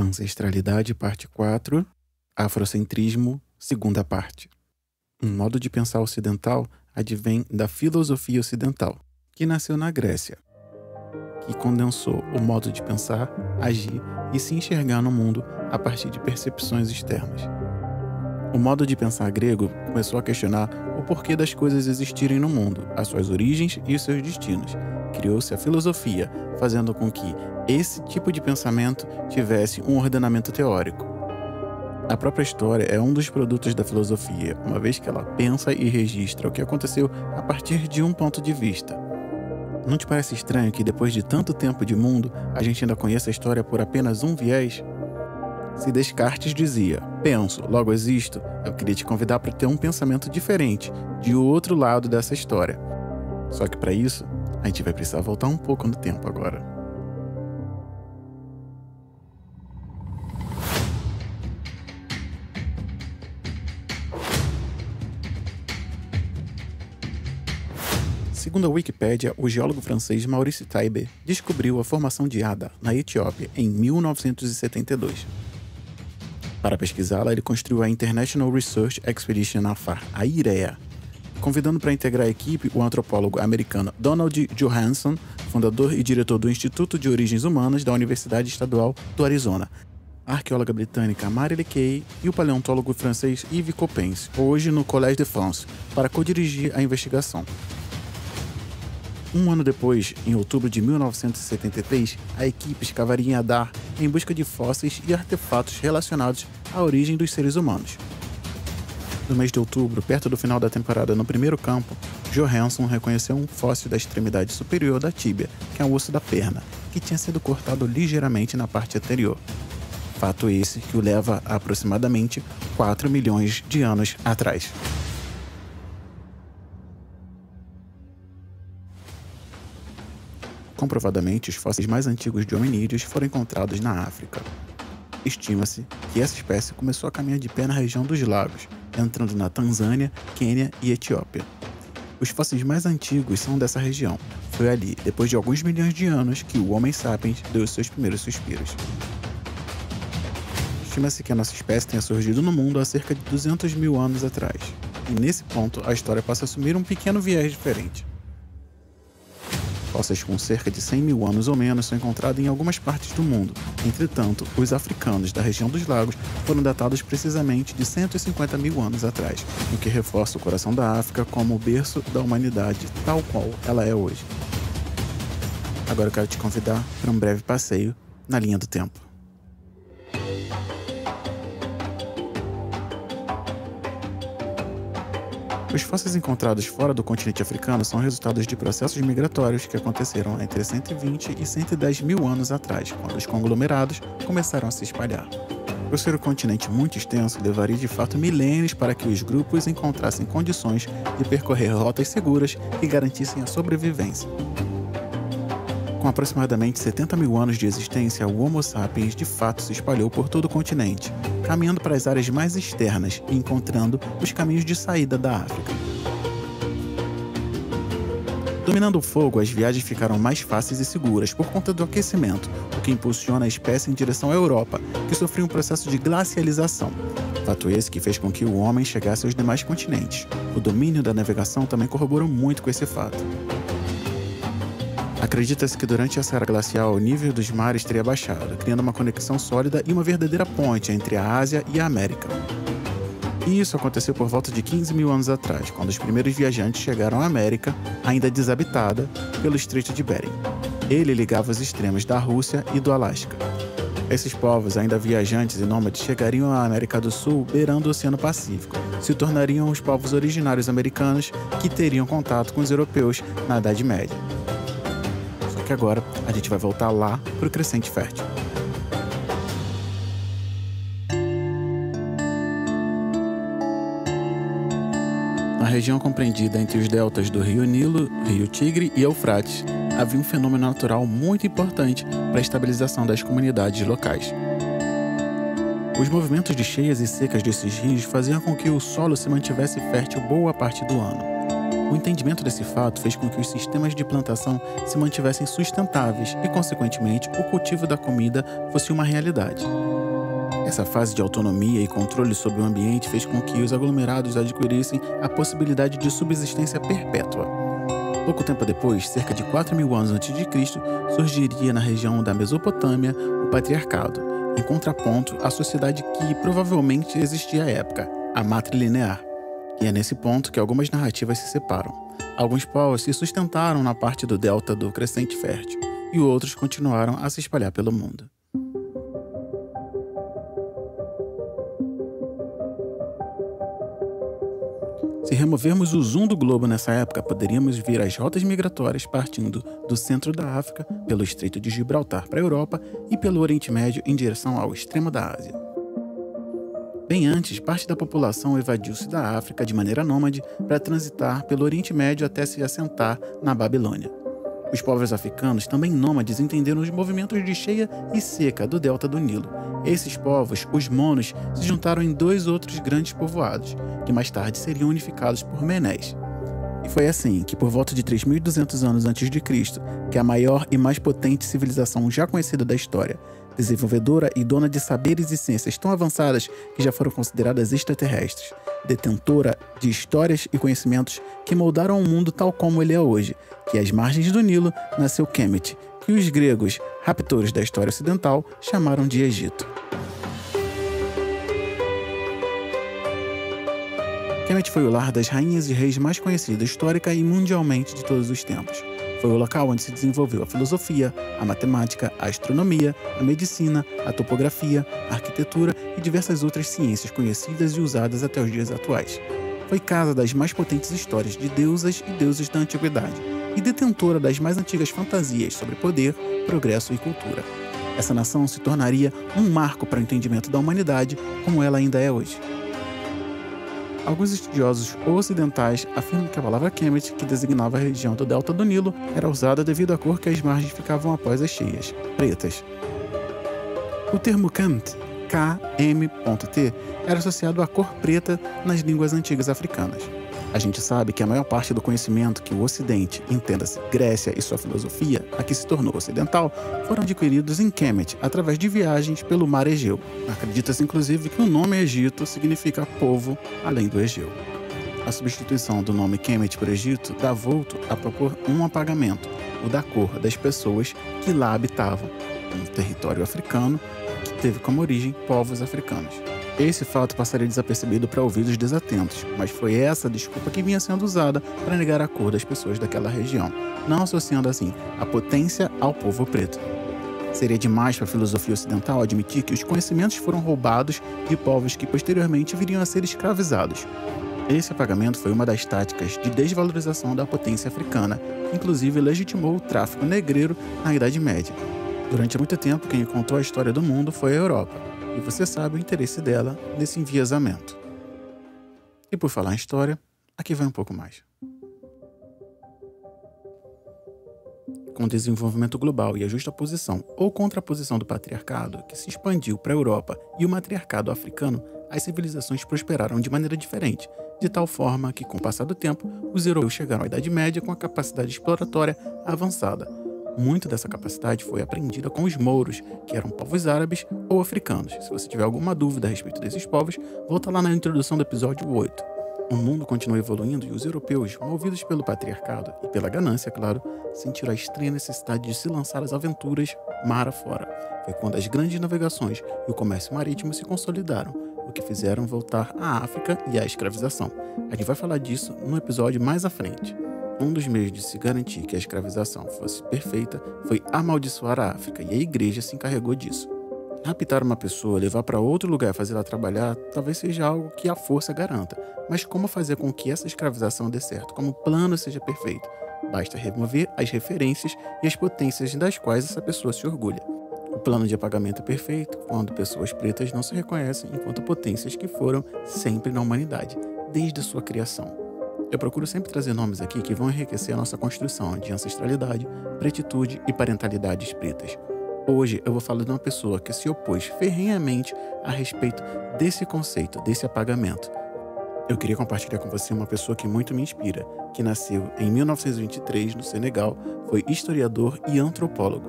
Ancestralidade, parte 4, Afrocentrismo, segunda parte. Um modo de pensar ocidental advém da filosofia ocidental, que nasceu na Grécia, que condensou o modo de pensar, agir e se enxergar no mundo a partir de percepções externas. O modo de pensar grego começou a questionar o porquê das coisas existirem no mundo, as suas origens e os seus destinos. Criou-se a filosofia, fazendo com que esse tipo de pensamento tivesse um ordenamento teórico. A própria história é um dos produtos da filosofia, uma vez que ela pensa e registra o que aconteceu a partir de um ponto de vista. Não te parece estranho que depois de tanto tempo de mundo, a gente ainda conheça a história por apenas um viés? Se Descartes dizia, penso, logo existo, eu queria te convidar para ter um pensamento diferente, de outro lado dessa história. Só que para isso, a gente vai precisar voltar um pouco no tempo agora. Segundo a Wikipédia, o geólogo francês Maurice Taibé descobriu a formação de Ada, na Etiópia, em 1972. Para pesquisá-la, ele construiu a International Research Expedition Afar, a IREA, convidando para integrar a equipe o antropólogo americano Donald Johanson, fundador e diretor do Instituto de Origens Humanas da Universidade Estadual do Arizona, a arqueóloga britânica Marie Leakey e o paleontólogo francês Yves Coppens, hoje no Collège de France, para co-dirigir a investigação. Um ano depois, em outubro de 1973, a equipe escavaria em Adar em busca de fósseis e artefatos relacionados à origem dos seres humanos. No mês de outubro, perto do final da temporada no primeiro campo, Johansson reconheceu um fóssil da extremidade superior da tíbia, que é o osso da perna, que tinha sido cortado ligeiramente na parte anterior. Fato esse que o leva a aproximadamente 4 milhões de anos atrás. Comprovadamente, os fósseis mais antigos de hominídeos foram encontrados na África. Estima-se que essa espécie começou a caminhar de pé na região dos lagos, entrando na Tanzânia, Quênia e Etiópia. Os fósseis mais antigos são dessa região. Foi ali, depois de alguns milhões de anos, que o Homo sapiens deu os seus primeiros suspiros. Estima-se que a nossa espécie tenha surgido no mundo há cerca de 200 mil anos atrás. E nesse ponto, a história passa a assumir um pequeno viés diferente. Fósseis com cerca de 100 mil anos ou menos são encontrados em algumas partes do mundo. Entretanto, os africanos da região dos lagos foram datados precisamente de 150 mil anos atrás, o que reforça o coração da África como o berço da humanidade, tal qual ela é hoje. Agora eu quero te convidar para um breve passeio na linha do tempo. Os fósseis encontrados fora do continente africano são resultados de processos migratórios que aconteceram entre 120 e 110 mil anos atrás, quando os conglomerados começaram a se espalhar. Por ser um continente muito extenso, levaria de fato milênios para que os grupos encontrassem condições de percorrer rotas seguras e garantissem a sobrevivência. Com aproximadamente 70 mil anos de existência, o Homo sapiens de fato se espalhou por todo o continente, caminhando para as áreas mais externas e encontrando os caminhos de saída da África. Dominando o fogo, as viagens ficaram mais fáceis e seguras por conta do aquecimento, o que impulsiona a espécie em direção à Europa, que sofreu um processo de glacialização. Fato esse que fez com que o homem chegasse aos demais continentes. O domínio da navegação também corroborou muito com esse fato. Acredita-se que durante essa era glacial o nível dos mares teria baixado, criando uma conexão sólida e uma verdadeira ponte entre a Ásia e a América. E isso aconteceu por volta de 15 mil anos atrás, quando os primeiros viajantes chegaram à América, ainda desabitada, pelo Estreito de Bering. Ele ligava os extremos da Rússia e do Alasca. Esses povos, ainda viajantes e nômades, chegariam à América do Sul beirando o Oceano Pacífico, se tornariam os povos originários americanos que teriam contato com os europeus na Idade Média. Que agora a gente vai voltar lá para o Crescente Fértil. Na região compreendida entre os deltas do Rio Nilo, Rio Tigre e Eufrates, havia um fenômeno natural muito importante para a estabilização das comunidades locais. Os movimentos de cheias e secas desses rios faziam com que o solo se mantivesse fértil boa parte do ano. O entendimento desse fato fez com que os sistemas de plantação se mantivessem sustentáveis e, consequentemente, o cultivo da comida fosse uma realidade. Essa fase de autonomia e controle sobre o ambiente fez com que os aglomerados adquirissem a possibilidade de subsistência perpétua. Pouco tempo depois, cerca de 4.000 anos antes de Cristo, surgiria na região da Mesopotâmia o patriarcado, em contraponto à sociedade que provavelmente existia à época, a matrilinear. E é nesse ponto que algumas narrativas se separam. Alguns povos se sustentaram na parte do delta do Crescente Fértil, e outros continuaram a se espalhar pelo mundo. Se removermos o zoom do globo nessa época, poderíamos ver as rotas migratórias partindo do centro da África, pelo Estreito de Gibraltar para a Europa e pelo Oriente Médio em direção ao extremo da Ásia. Bem antes, parte da população evadiu-se da África de maneira nômade para transitar pelo Oriente Médio até se assentar na Babilônia. Os povos africanos, também nômades, entenderam os movimentos de cheia e seca do delta do Nilo. Esses povos, os monos, se juntaram em 2 outros grandes povoados, que mais tarde seriam unificados por Menés. E foi assim que, por volta de 3.200 anos antes de Cristo, que a maior e mais potente civilização já conhecida da história, desenvolvedora e dona de saberes e ciências tão avançadas que já foram consideradas extraterrestres, detentora de histórias e conhecimentos que moldaram o mundo tal como ele é hoje, que às margens do Nilo nasceu Kemet, que os gregos, raptores da história ocidental, chamaram de Egito. Kemet foi o lar das rainhas e reis mais conhecida histórica e mundialmente de todos os tempos. Foi o local onde se desenvolveu a filosofia, a matemática, a astronomia, a medicina, a topografia, a arquitetura e diversas outras ciências conhecidas e usadas até os dias atuais. Foi casa das mais potentes histórias de deusas e deuses da antiguidade e detentora das mais antigas fantasias sobre poder, progresso e cultura. Essa nação se tornaria um marco para o entendimento da humanidade como ela ainda é hoje. Alguns estudiosos ocidentais afirmam que a palavra Kemet, que designava a região do delta do Nilo, era usada devido à cor que as margens ficavam após as cheias, pretas. O termo Kemt, K-M.T, era associado à cor preta nas línguas antigas africanas. A gente sabe que a maior parte do conhecimento que o Ocidente, entenda-se Grécia e sua filosofia, a que se tornou ocidental, foram adquiridos em Kemet através de viagens pelo mar Egeu. Acredita-se inclusive que o nome Egito significa povo além do Egeu. A substituição do nome Kemet por Egito dá volto a propor um apagamento, o da cor das pessoas que lá habitavam, um território africano que teve como origem povos africanos. Esse fato passaria desapercebido para ouvidos desatentos, mas foi essa desculpa que vinha sendo usada para negar a cor das pessoas daquela região, não associando assim a potência ao povo preto. Seria demais para a filosofia ocidental admitir que os conhecimentos foram roubados de povos que posteriormente viriam a ser escravizados. Esse apagamento foi uma das táticas de desvalorização da potência africana, que inclusive legitimou o tráfico negreiro na Idade Média. Durante muito tempo, quem contou a história do mundo foi a Europa. E você sabe o interesse dela nesse enviesamento. E por falar em história, aqui vai um pouco mais. Com o desenvolvimento global e a justaposição ou contraposição do patriarcado, que se expandiu para a Europa, e o matriarcado africano, as civilizações prosperaram de maneira diferente, de tal forma que, com o passar do tempo, os europeus chegaram à Idade Média com a capacidade exploratória avançada. Muito dessa capacidade foi aprendida com os mouros, que eram povos árabes ou africanos. Se você tiver alguma dúvida a respeito desses povos, volta lá na introdução do episódio 8. O mundo continuou evoluindo e os europeus, movidos pelo patriarcado e pela ganância, claro, sentiram a extrema necessidade de se lançar às aventuras mar afora. Foi quando as grandes navegações e o comércio marítimo se consolidaram, o que fizeram voltar à África e à escravização. A gente vai falar disso num episódio mais à frente. Um dos meios de se garantir que a escravização fosse perfeita foi amaldiçoar a África, e a igreja se encarregou disso. Raptar uma pessoa, levar para outro lugar e fazê-la trabalhar, talvez seja algo que a força garanta, mas como fazer com que essa escravização dê certo, como o plano seja perfeito? Basta remover as referências e as potências das quais essa pessoa se orgulha. O plano de apagamento é perfeito quando pessoas pretas não se reconhecem enquanto potências que foram sempre na humanidade, desde a sua criação. Eu procuro sempre trazer nomes aqui que vão enriquecer a nossa construção de ancestralidade, pretitude e parentalidades pretas. Hoje eu vou falar de uma pessoa que se opôs ferrenhamente a respeito desse conceito, desse apagamento. Eu queria compartilhar com você uma pessoa que muito me inspira, que nasceu em 1923 no Senegal, foi historiador e antropólogo.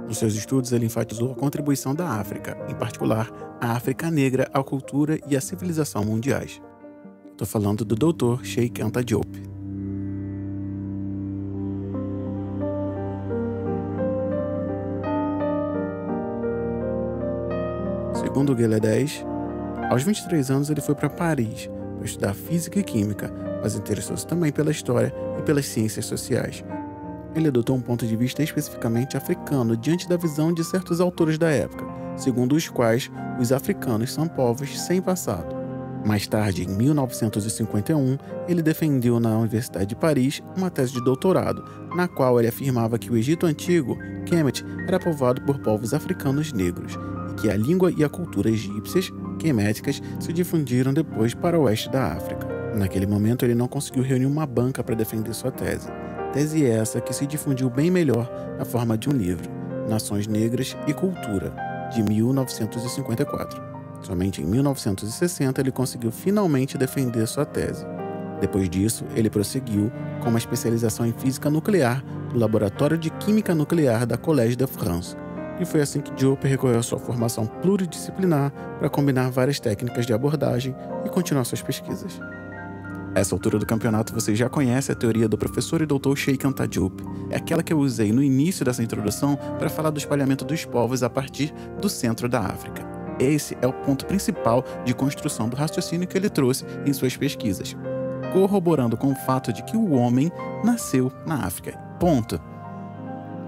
Nos seus estudos, ele enfatizou a contribuição da África, em particular a África negra, à cultura e à civilização mundiais. Estou falando do Dr. Cheikh Anta Diop. Segundo Gueledés, aos 23 anos ele foi para Paris para estudar física e química, mas interessou-se também pela história e pelas ciências sociais. Ele adotou um ponto de vista especificamente africano diante da visão de certos autores da época, segundo os quais os africanos são povos sem passado. Mais tarde, em 1951, ele defendeu na Universidade de Paris uma tese de doutorado, na qual ele afirmava que o Egito Antigo, Kemet, era povoado por povos africanos negros, e que a língua e a cultura egípcias, queméticas, se difundiram depois para o oeste da África. Naquele momento, ele não conseguiu reunir uma banca para defender sua tese. Tese essa que se difundiu bem melhor na forma de um livro, Nações Negras e Cultura, de 1954. Somente em 1960 ele conseguiu finalmente defender sua tese. Depois disso, ele prosseguiu com uma especialização em física nuclear no Laboratório de Química Nuclear da Collège de France. E foi assim que Diop recorreu à sua formação pluridisciplinar para combinar várias técnicas de abordagem e continuar suas pesquisas. A essa altura do campeonato você já conhece a teoria do professor e doutor Cheikh Anta Diop. É aquela que eu usei no início dessa introdução para falar do espalhamento dos povos a partir do centro da África. Esse é o ponto principal de construção do raciocínio que ele trouxe em suas pesquisas, corroborando com o fato de que o homem nasceu na África. Ponto.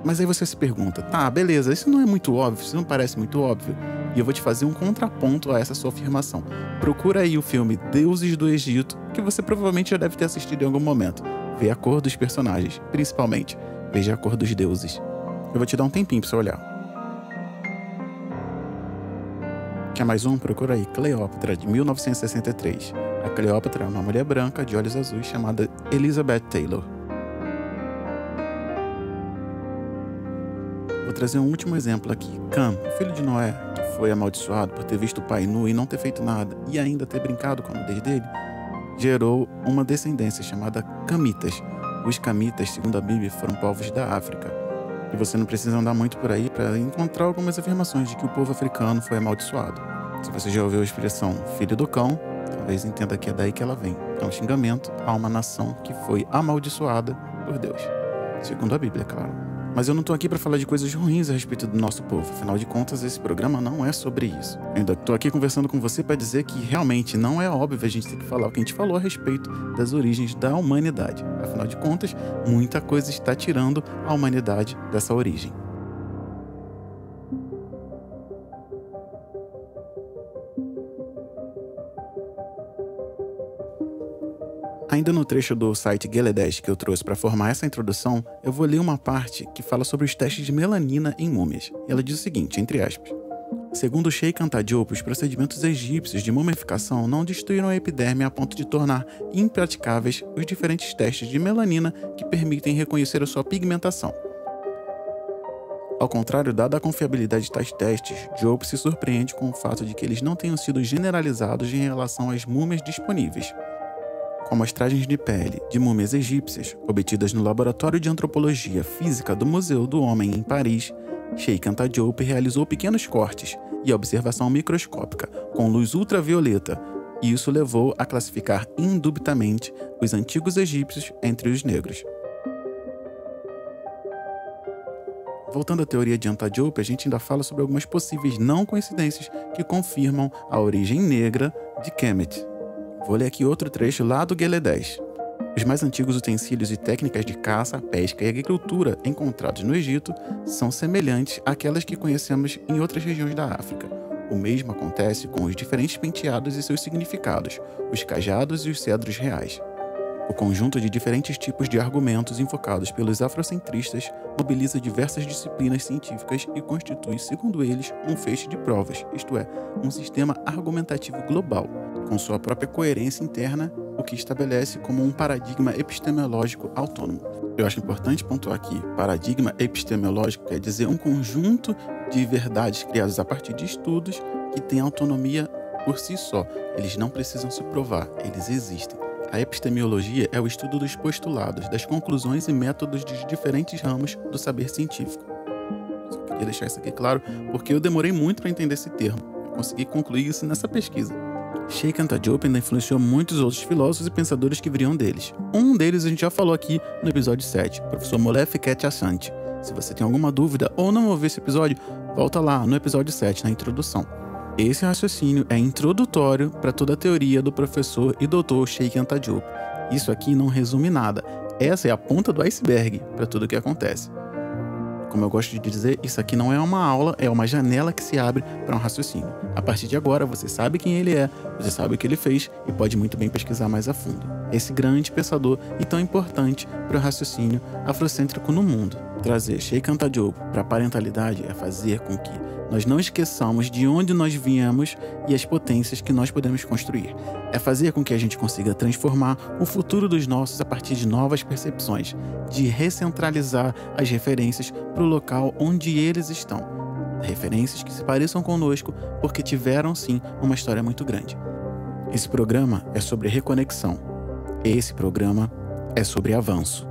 Mas aí você se pergunta, tá, beleza, isso não é muito óbvio, isso não parece muito óbvio? E eu vou te fazer um contraponto a essa sua afirmação. Procura aí o filme Deuses do Egito, que você provavelmente já deve ter assistido em algum momento. Vê a cor dos personagens, principalmente. Veja a cor dos deuses. Eu vou te dar um tempinho pra você olhar. Quer mais um? Procura aí Cleópatra, de 1963. A Cleópatra é uma mulher branca de olhos azuis chamada Elizabeth Taylor. Vou trazer um último exemplo aqui. Cam, o filho de Noé, que foi amaldiçoado por ter visto o pai nu e não ter feito nada, e ainda ter brincado com a nudez dele, gerou uma descendência chamada Camitas. Os Camitas, segundo a Bíblia, foram povos da África. E você não precisa andar muito por aí para encontrar algumas afirmações de que o povo africano foi amaldiçoado. Se você já ouviu a expressão filho do cão, talvez entenda que é daí que ela vem. É um xingamento a uma nação que foi amaldiçoada por Deus. Segundo a Bíblia, claro. Mas eu não tô aqui para falar de coisas ruins a respeito do nosso povo. Afinal de contas, esse programa não é sobre isso. Eu ainda tô aqui conversando com você para dizer que realmente não é óbvio a gente ter que falar o que a gente falou a respeito das origens da humanidade. Afinal de contas, muita coisa está tirando a humanidade dessa origem. Ainda no trecho do site Gueledés que eu trouxe para formar essa introdução, eu vou ler uma parte que fala sobre os testes de melanina em múmias. Ela diz o seguinte, entre aspas: segundo Cheikh Anta Diop, os procedimentos egípcios de mumificação não destruíram a epiderme a ponto de tornar impraticáveis os diferentes testes de melanina que permitem reconhecer a sua pigmentação. Ao contrário, dada a confiabilidade de tais testes, Diop se surpreende com o fato de que eles não tenham sido generalizados em relação às múmias disponíveis. Com amostragens de pele de múmias egípcias, obtidas no Laboratório de Antropologia Física do Museu do Homem em Paris, Cheikh Anta Diop realizou pequenos cortes e observação microscópica com luz ultravioleta, e isso levou a classificar indubitamente os antigos egípcios entre os negros. Voltando à teoria de Anta Diop, a gente ainda fala sobre algumas possíveis não coincidências que confirmam a origem negra de Kemet. Vou ler aqui outro trecho lá do Gueledés. Os mais antigos utensílios e técnicas de caça, pesca e agricultura encontrados no Egito são semelhantes àquelas que conhecemos em outras regiões da África. O mesmo acontece com os diferentes penteados e seus significados, os cajados e os cedros reais. O conjunto de diferentes tipos de argumentos invocados pelos afrocentristas mobiliza diversas disciplinas científicas e constitui, segundo eles, um feixe de provas, isto é, um sistema argumentativo global, com sua própria coerência interna, o que estabelece como um paradigma epistemológico autônomo. Eu acho importante pontuar aqui, paradigma epistemológico quer dizer um conjunto de verdades criadas a partir de estudos que têm autonomia por si só. Eles não precisam se provar, eles existem. A epistemologia é o estudo dos postulados, das conclusões e métodos dos diferentes ramos do saber científico. Só queria queria deixar isso aqui claro, porque eu demorei muito para entender esse termo. Eu consegui concluir isso nessa pesquisa. Sheikh Anta Diop ainda influenciou muitos outros filósofos e pensadores que viriam deles. Um deles a gente já falou aqui no episódio 7, o professor Moleh Fikhet Assanti. Se você tem alguma dúvida ou não ouviu esse episódio, volta lá no episódio 7, na introdução. Esse raciocínio é introdutório para toda a teoria do professor e doutor Sheikh Anta Diop. Isso aqui não resume nada. Essa é a ponta do iceberg para tudo o que acontece. Como eu gosto de dizer, isso aqui não é uma aula, é uma janela que se abre para um raciocínio. A partir de agora, você sabe quem ele é, você sabe o que ele fez e pode muito bem pesquisar mais a fundo. Esse grande pensador e tão importante para o raciocínio afrocêntrico no mundo. Trazer Sheikh Anta Diop para a parentalidade é fazer com que nós não esqueçamos de onde nós viemos e as potências que nós podemos construir. É fazer com que a gente consiga transformar o futuro dos nossos a partir de novas percepções, de recentralizar as referências para o local onde eles estão. Referências que se pareçam conosco porque tiveram, sim, uma história muito grande. Esse programa é sobre reconexão. Esse programa é sobre avanço.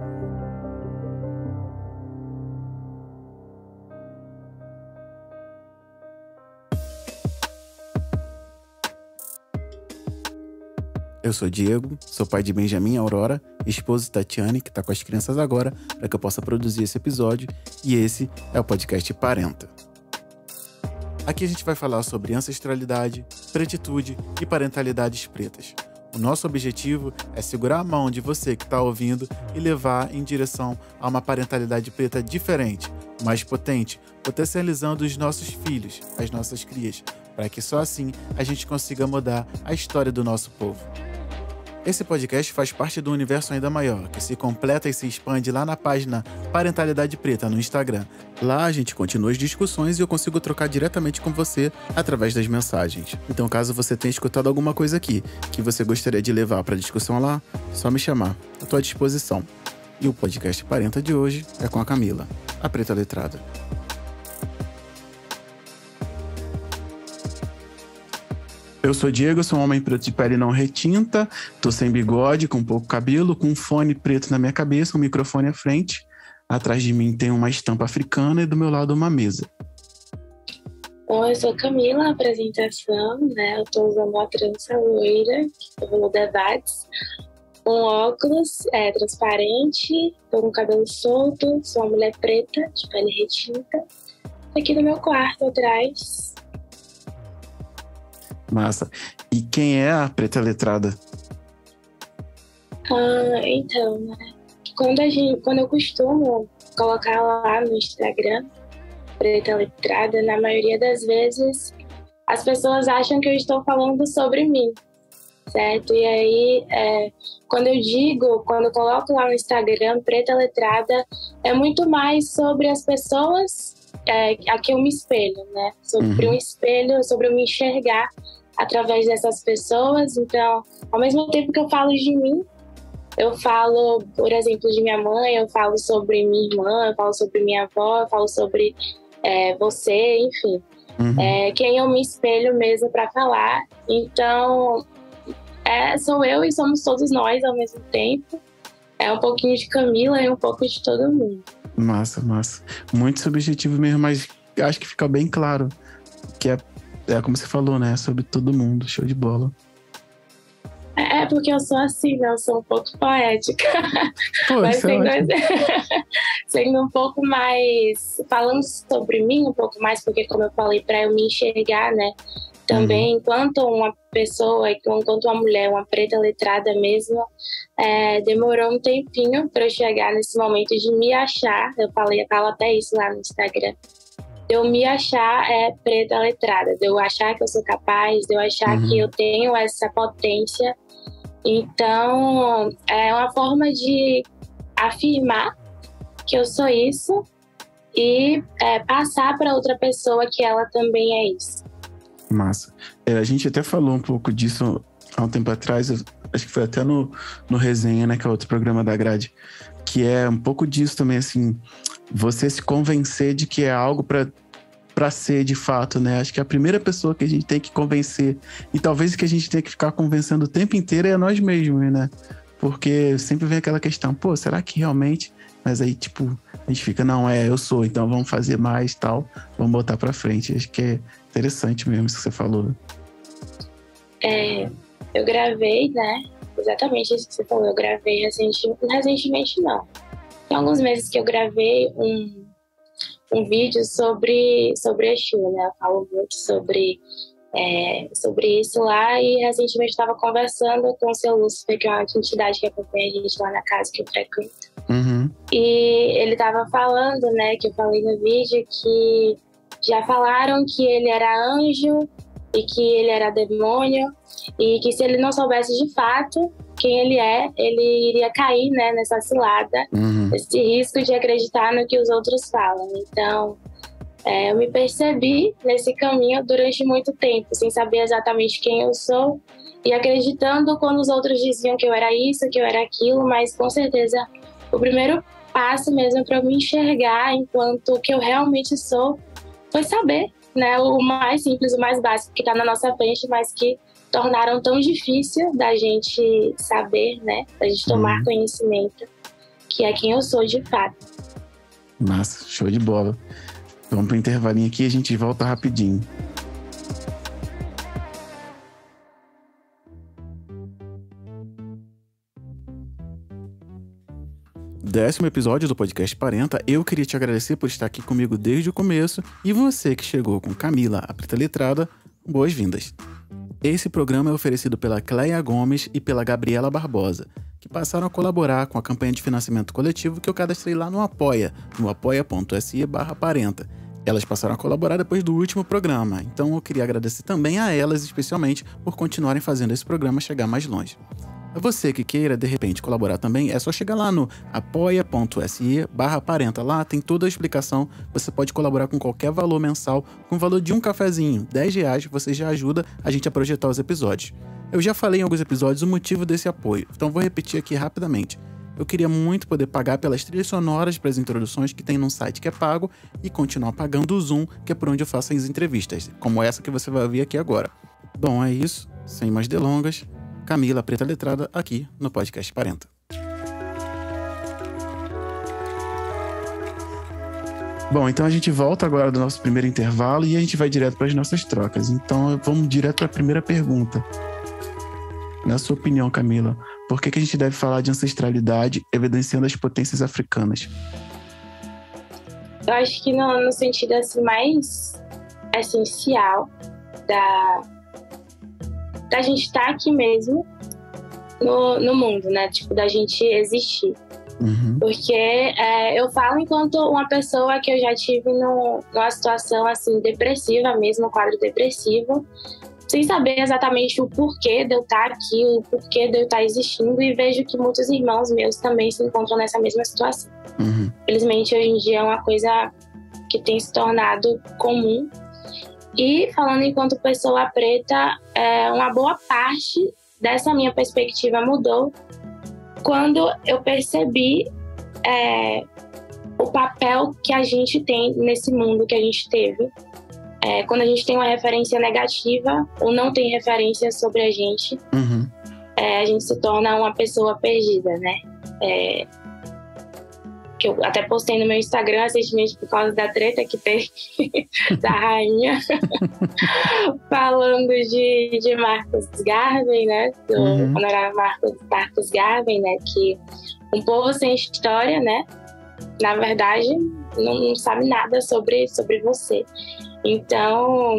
Eu sou Diego, sou pai de Benjamin e Aurora, esposo de Tatiane, que está com as crianças agora, para que eu possa produzir esse episódio, e esse é o podcast Parenta. Aqui a gente vai falar sobre ancestralidade, pretitude e parentalidades pretas. O nosso objetivo é segurar a mão de você que está ouvindo e levar em direção a uma parentalidade preta diferente, mais potente, potencializando os nossos filhos, as nossas crias, para que só assim a gente consiga mudar a história do nosso povo. Esse podcast faz parte de um universo ainda maior, que se completa e se expande lá na página Parentalidade Preta no Instagram. Lá a gente continua as discussões e eu consigo trocar diretamente com você através das mensagens. Então, caso você tenha escutado alguma coisa aqui que você gostaria de levar para a discussão lá, só me chamar. Eu estou à disposição. E o podcast Parenta de hoje é com a Camila, a preta letrada. Eu sou Diego, sou um homem preto de pele não retinta, tô sem bigode, com pouco cabelo, com um fone preto na minha cabeça, um microfone à frente. Atrás de mim tem uma estampa africana e do meu lado uma mesa. Bom, eu sou Camila, apresentação, né? Eu tô usando uma trança loira, que eu vou debates, um óculos transparente, tô com cabelo solto, sou uma mulher preta, de pele retinta. Tô aqui no meu quarto atrás. Massa. E quem é a preta letrada? Então, né? Quando eu costumo colocar lá no Instagram, preta letrada, na maioria das vezes as pessoas acham que eu estou falando sobre mim, certo? E aí, quando eu coloco lá no Instagram, preta letrada, é muito mais sobre as pessoas a que eu me espelho, né? Sobre um espelho, sobre eu me enxergar através dessas pessoas. Então, ao mesmo tempo que eu falo de mim, eu falo, por exemplo, de minha mãe, eu falo sobre minha irmã, eu falo sobre minha avó, eu falo sobre você, enfim. Quem eu me espelho mesmo para falar. Então, sou eu e somos todos nós ao mesmo tempo. É um pouquinho de Camila e um pouco de todo mundo. Massa, massa. Muito subjetivo mesmo, mas acho que fica bem claro que é como você falou, né? Sobre todo mundo. Show de bola. Porque eu sou assim, né? Eu sou um pouco poética. Pô, mas sendo um pouco mais... Falando sobre mim um pouco mais, porque como eu falei, para eu me enxergar, né? Também, enquanto uma pessoa, enquanto uma mulher, uma preta letrada mesmo, demorou um tempinho para eu chegar nesse momento de me achar. Eu falo até isso lá no Instagram. De eu me achar preta letrada, de eu achar que eu sou capaz, de eu achar que eu tenho essa potência. Então, é uma forma de afirmar que eu sou isso e passar para outra pessoa que ela também é isso. Massa. A gente até falou um pouco disso há um tempo atrás, acho que foi até no Resenha, né, que é outro programa da grade, que é um pouco disso também, assim, você se convencer de que é algo para ser de fato, né? Acho que a primeira pessoa que a gente tem que convencer, e talvez que a gente tem que ficar convencendo o tempo inteiro, é nós mesmos, né? Porque sempre vem aquela questão, será que realmente mas aí, tipo, a gente fica, não, eu sou, então vamos fazer mais e tal, vamos botar pra frente. Acho que é interessante mesmo isso que você falou. Eu gravei, né? Exatamente isso que você falou. Eu gravei recentemente não. Tem alguns meses que eu gravei um vídeo sobre Exu, né? Eu falo muito sobre isso lá, e recentemente estava conversando com o seu Lúcifer, que é uma entidade que acompanha a gente lá na casa que eu frequento. Uhum. E ele estava falando, né, que eu falei no vídeo, que já falaram que ele era anjo e que ele era demônio, e que se ele não soubesse de fato quem ele é, ele iria cair, né, nessa cilada, esse risco de acreditar no que os outros falam. Então, eu me percebi nesse caminho durante muito tempo, sem saber exatamente quem eu sou e acreditando quando os outros diziam que eu era isso, que eu era aquilo, mas com certeza o primeiro passo mesmo para eu me enxergar enquanto o que eu realmente sou foi saber, né, o mais simples, o mais básico que está na nossa frente, mas que tornaram tão difícil da gente saber, né, da gente tomar conhecimento, que é quem eu sou de fato. Massa, show de bola. Vamos pro intervalinho aqui e a gente volta rapidinho. Décimo episódio do Podcast Parenta. Eu queria te agradecer por estar aqui comigo desde o começo, e você que chegou com Camila, a Preta Letrada, boas-vindas. Esse programa é oferecido pela Cleia Gomes e pela Gabriela Barbosa, que passaram a colaborar com a campanha de financiamento coletivo que eu cadastrei lá no Apoia, no apoia.se/parenta. Elas passaram a colaborar depois do último programa, então eu queria agradecer também a elas, especialmente, por continuarem fazendo esse programa chegar mais longe. A você que queira, de repente, colaborar também, é só chegar lá no apoia.se/parenta. Lá tem toda a explicação. Você pode colaborar com qualquer valor mensal, com o valor de um cafezinho, R$10, você já ajuda a gente a projetar os episódios. Eu já falei em alguns episódios o motivo desse apoio, então vou repetir aqui rapidamente. Eu queria muito poder pagar pelas trilhas sonoras para as introduções que tem num site que é pago e continuar pagando o Zoom, que é por onde eu faço as entrevistas, como essa que você vai ouvir aqui agora. Bom, é isso. Sem mais delongas, Camila, Preta Letrada, aqui no Podcast Parenta. Bom, então a gente volta agora do nosso primeiro intervalo e a gente vai direto para as nossas trocas. Então vamos direto para a primeira pergunta. Na sua opinião, Camila, por que a gente deve falar de ancestralidade evidenciando as potências africanas? Eu acho que no sentido assim, mais essencial da gente estar aqui mesmo no mundo, né? Tipo, da gente existir. Porque eu falo enquanto uma pessoa que eu já tive numa situação assim, depressiva mesmo, um quadro depressivo, sem saber exatamente o porquê de eu estar aqui, o porquê de eu estar existindo, e vejo que muitos irmãos meus também se encontram nessa mesma situação. Infelizmente, hoje em dia é uma coisa que tem se tornado comum. E falando enquanto pessoa preta, uma boa parte dessa minha perspectiva mudou quando eu percebi o papel que a gente tem nesse mundo que a gente teve. Quando a gente tem uma referência negativa ou não tem referência sobre a gente, a gente se torna uma pessoa perdida, né? Que eu até postei no meu Instagram recentemente por causa da treta que teve da rainha falando de Marcus Garvey, né? Quando era Marcus Garvey, né? Que um povo sem história, né? Na verdade, não sabe nada sobre você. Então,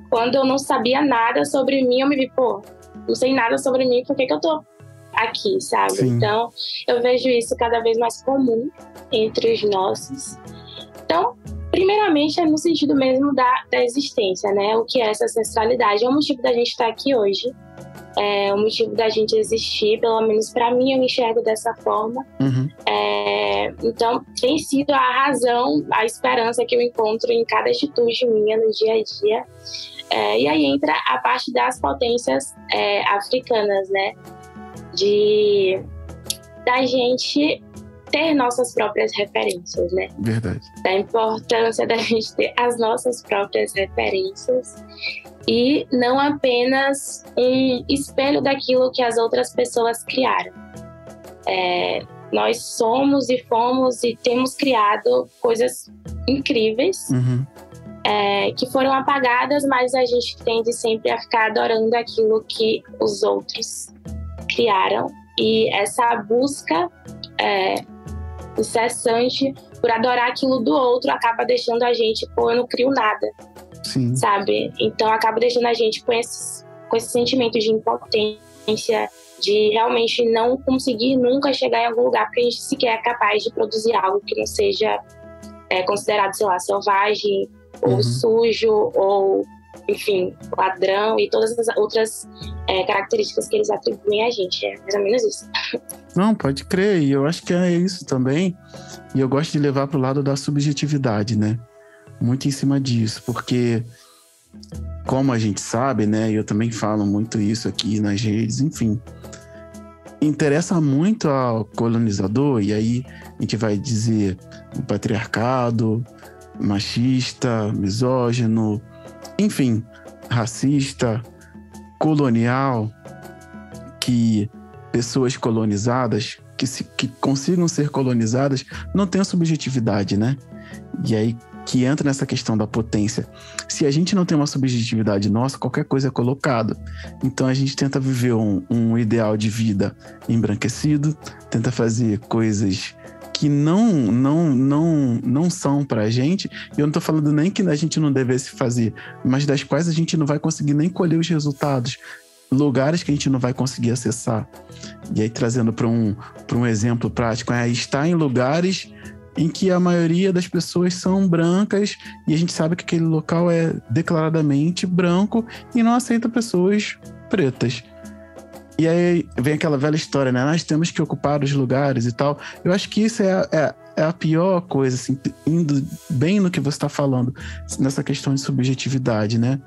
quando eu não sabia nada sobre mim, eu me vi, não sei nada sobre mim, por que eu tô aqui, sabe? Sim. Então, eu vejo isso cada vez mais comum entre os nossos. Então, primeiramente, é no sentido mesmo da existência, né? O que é essa ancestralidade? É o motivo da gente estar aqui hoje. É o motivo da gente existir, pelo menos para mim, eu me enxergo dessa forma. Então, tem sido a razão, a esperança que eu encontro em cada atitude minha no dia a dia. E aí entra a parte das potências africanas, né? Da gente ter nossas próprias referências, né? Verdade. Da importância da gente ter as nossas próprias referências e não apenas um espelho daquilo que as outras pessoas criaram. nós somos e fomos e temos criado coisas incríveis, que foram apagadas, mas a gente tende sempre a ficar adorando aquilo que os outros criaram. E essa busca incessante por adorar aquilo do outro acaba deixando a gente, eu não crio nada. Sim. Sabe? Então acaba deixando a gente com esse sentimento de impotência, de realmente não conseguir nunca chegar em algum lugar, porque a gente sequer é capaz de produzir algo que não seja considerado, sei lá, selvagem, ou sujo, ou, enfim, ladrão, e todas as outras características que eles atribuem a gente. É mais ou menos isso. Não, pode crer, e eu acho que é isso também, e eu gosto de levar pro lado da subjetividade, né? Muito em cima disso, porque como a gente sabe, né, eu também falo muito isso aqui nas redes, enfim, interessa muito ao colonizador, e aí a gente vai dizer o patriarcado, machista, misógino, enfim, racista, colonial, que pessoas colonizadas, que consigam ser colonizadas, não tenham subjetividade, né? E aí que entra nessa questão da potência. Se a gente não tem uma subjetividade nossa, qualquer coisa é colocado. Então a gente tenta viver um ideal de vida embranquecido, tenta fazer coisas que não são pra gente. E eu não tô falando nem que a gente não devesse fazer, mas das quais a gente não vai conseguir nem colher os resultados. Lugares que a gente não vai conseguir acessar. E aí trazendo para um exemplo prático, estar em lugares em que a maioria das pessoas são brancas e a gente sabe que aquele local é declaradamente branco e não aceita pessoas pretas. E aí vem aquela velha história, né? Nós temos que ocupar os lugares e tal. Eu acho que isso é a pior coisa, assim, indo bem no que você está falando, nessa questão de subjetividade, né?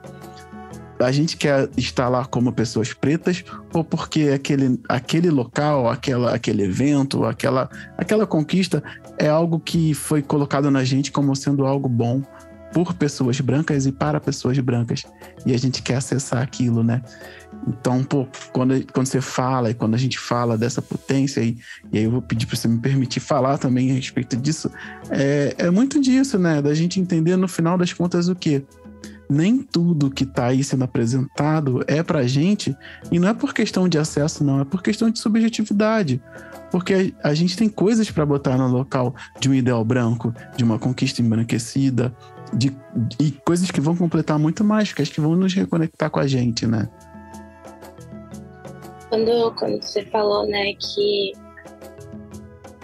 A gente quer estar lá como pessoas pretas ou porque aquele local, aquele evento, aquela conquista é algo que foi colocado na gente como sendo algo bom por pessoas brancas e para pessoas brancas. E a gente quer acessar aquilo, né? Então, quando você fala e quando a gente fala dessa potência, e aí eu vou pedir para você me permitir falar também a respeito disso, é muito disso, né? Da gente entender no final das contas o quê? Nem tudo que está aí sendo apresentado é pra gente, e não é por questão de acesso, não, é por questão de subjetividade, porque a gente tem coisas para botar no local de um ideal branco, de uma conquista embranquecida, e coisas que vão completar muito mais, que que vão nos reconectar com a gente, né? Quando você falou, né, que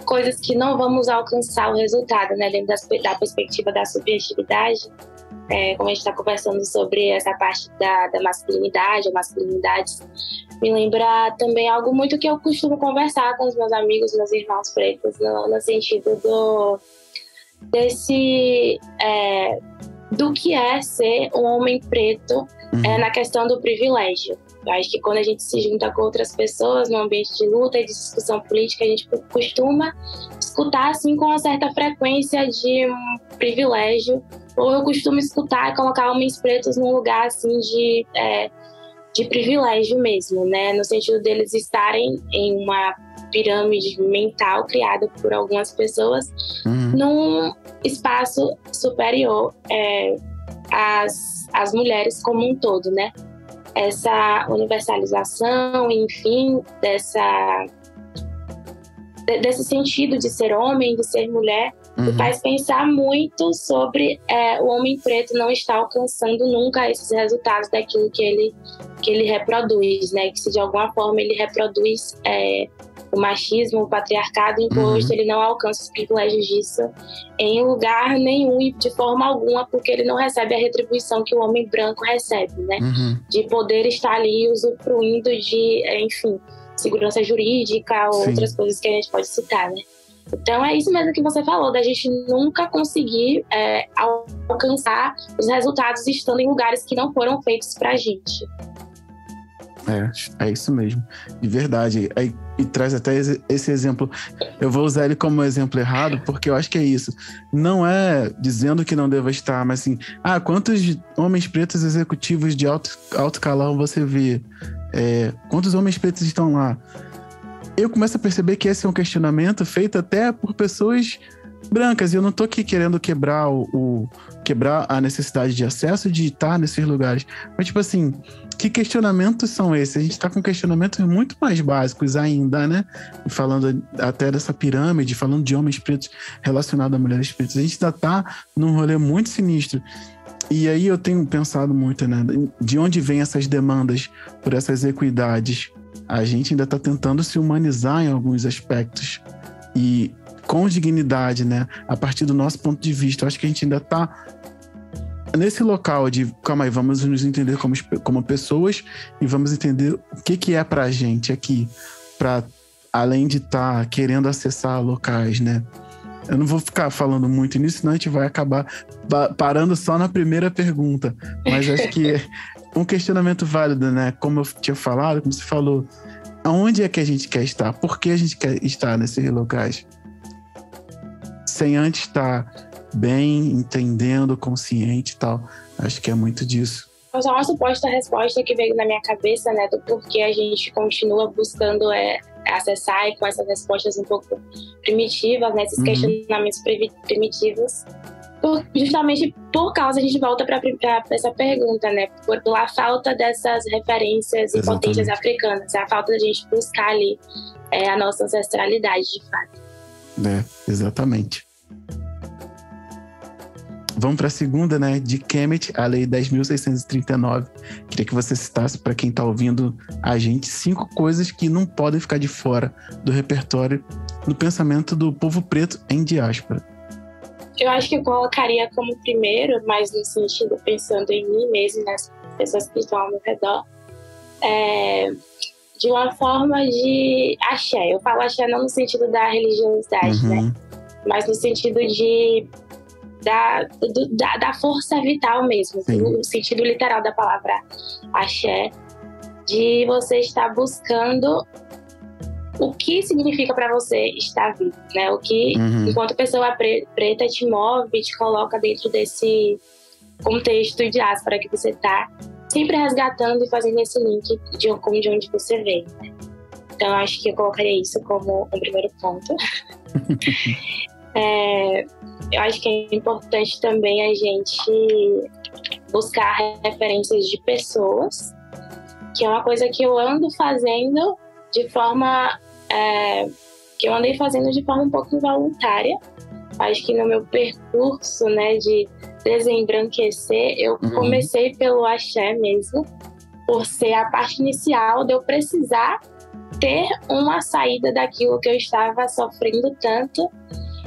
coisas que não vamos alcançar o resultado, né, dentro da perspectiva da subjetividade, como a gente está conversando sobre essa parte da masculinidade, ou masculinidades, me lembra também algo muito que eu costumo conversar com os meus amigos, meus irmãos pretos, no sentido do que é ser um homem preto na questão do privilégio. Eu acho que quando a gente se junta com outras pessoas no ambiente de luta e de discussão política, a gente costuma escutar assim com uma certa frequência de um privilégio, ou eu costumo escutar e colocar homens pretos num lugar assim de privilégio mesmo, né? No sentido deles estarem em uma pirâmide mental criada por algumas pessoas num espaço superior às mulheres como um todo, né? Essa universalização, enfim, desse sentido de ser homem, de ser mulher, me faz pensar muito sobre o homem preto não estar alcançando nunca esses resultados daquilo que ele reproduz, né? Que se de alguma forma ele reproduz o machismo, o patriarcado imposto, ele não alcança os privilégios disso em lugar nenhum e de forma alguma, porque ele não recebe a retribuição que o homem branco recebe, né? De poder estar ali usufruindo de, enfim, segurança jurídica ou outras coisas que a gente pode citar, né? Então é isso mesmo que você falou, da gente nunca conseguir alcançar os resultados estando em lugares que não foram feitos pra gente. É isso mesmo, de verdade. E traz até esse exemplo. Eu vou usar ele como exemplo errado, porque eu acho que é isso. Não é dizendo que não deva estar, mas assim, quantos homens pretos executivos de alto calão você vê? Quantos homens pretos estão lá? eu começo a perceber que esse é um questionamento feito até por pessoas brancas. E eu não tô aqui querendo quebrar quebrar a necessidade de acesso de estar nesses lugares. Mas, tipo assim, que questionamentos são esses? A gente tá com questionamentos muito mais básicos ainda, né? Falando até dessa pirâmide, falando de homens pretos relacionados a mulheres pretas. A gente ainda tá num rolê muito sinistro. E aí eu tenho pensado muito, né? De onde vêm essas demandas por essas equidades? A gente ainda tá tentando se humanizar em alguns aspectos. E com dignidade, né? A partir do nosso ponto de vista. Eu acho que a gente ainda tá nesse local de, calma aí, vamos nos entender como pessoas e vamos entender o que é pra gente aqui, pra, além de estar querendo acessar locais, né? Eu não vou ficar falando muito nisso, senão a gente vai acabar parando só na primeira pergunta. Mas acho que é um questionamento válido, né? Como eu tinha falado, como você falou, aonde é que a gente quer estar? Por que a gente quer estar nesses locais? Sem antes estar bem, entendendo, consciente e tal. Acho que é muito disso. Só uma suposta resposta que veio na minha cabeça, né, do porquê a gente continua buscando acessar e com essas respostas um pouco primitivas, né, esses questionamentos primitivos. Justamente por causa, a gente volta para essa pergunta, né, pela falta dessas referências e potências africanas, a falta da gente buscar ali a nossa ancestralidade, de fato. Exatamente. Vamos para a segunda, né? De Kemet, a Lei 10.639. Queria que você citasse para quem está ouvindo a gente 5 coisas que não podem ficar de fora do repertório no pensamento do povo preto em diáspora. Eu acho que eu colocaria como primeiro, mas no sentido pensando em mim mesmo, nas pessoas que estão ao meu redor, de uma forma de axé. Eu falo axé não no sentido da religiosidade, né? Mas no sentido da força vital mesmo, no sentido literal da palavra axé, de você estar buscando o que significa para você estar vivo, né? O que, enquanto pessoa preta, te move, te coloca dentro desse contexto de diáspora que você tá, sempre resgatando e fazendo esse link de onde você veio, né? Então, eu acho que eu colocaria isso como o primeiro ponto. Eu acho que é importante também a gente buscar referências de pessoas, que é uma coisa que eu ando fazendo de forma um pouco involuntária. Acho que no meu percurso, né, de desembranquecer, eu comecei pelo axé mesmo, por ser a parte inicial de eu precisar ter uma saída daquilo que eu estava sofrendo tanto.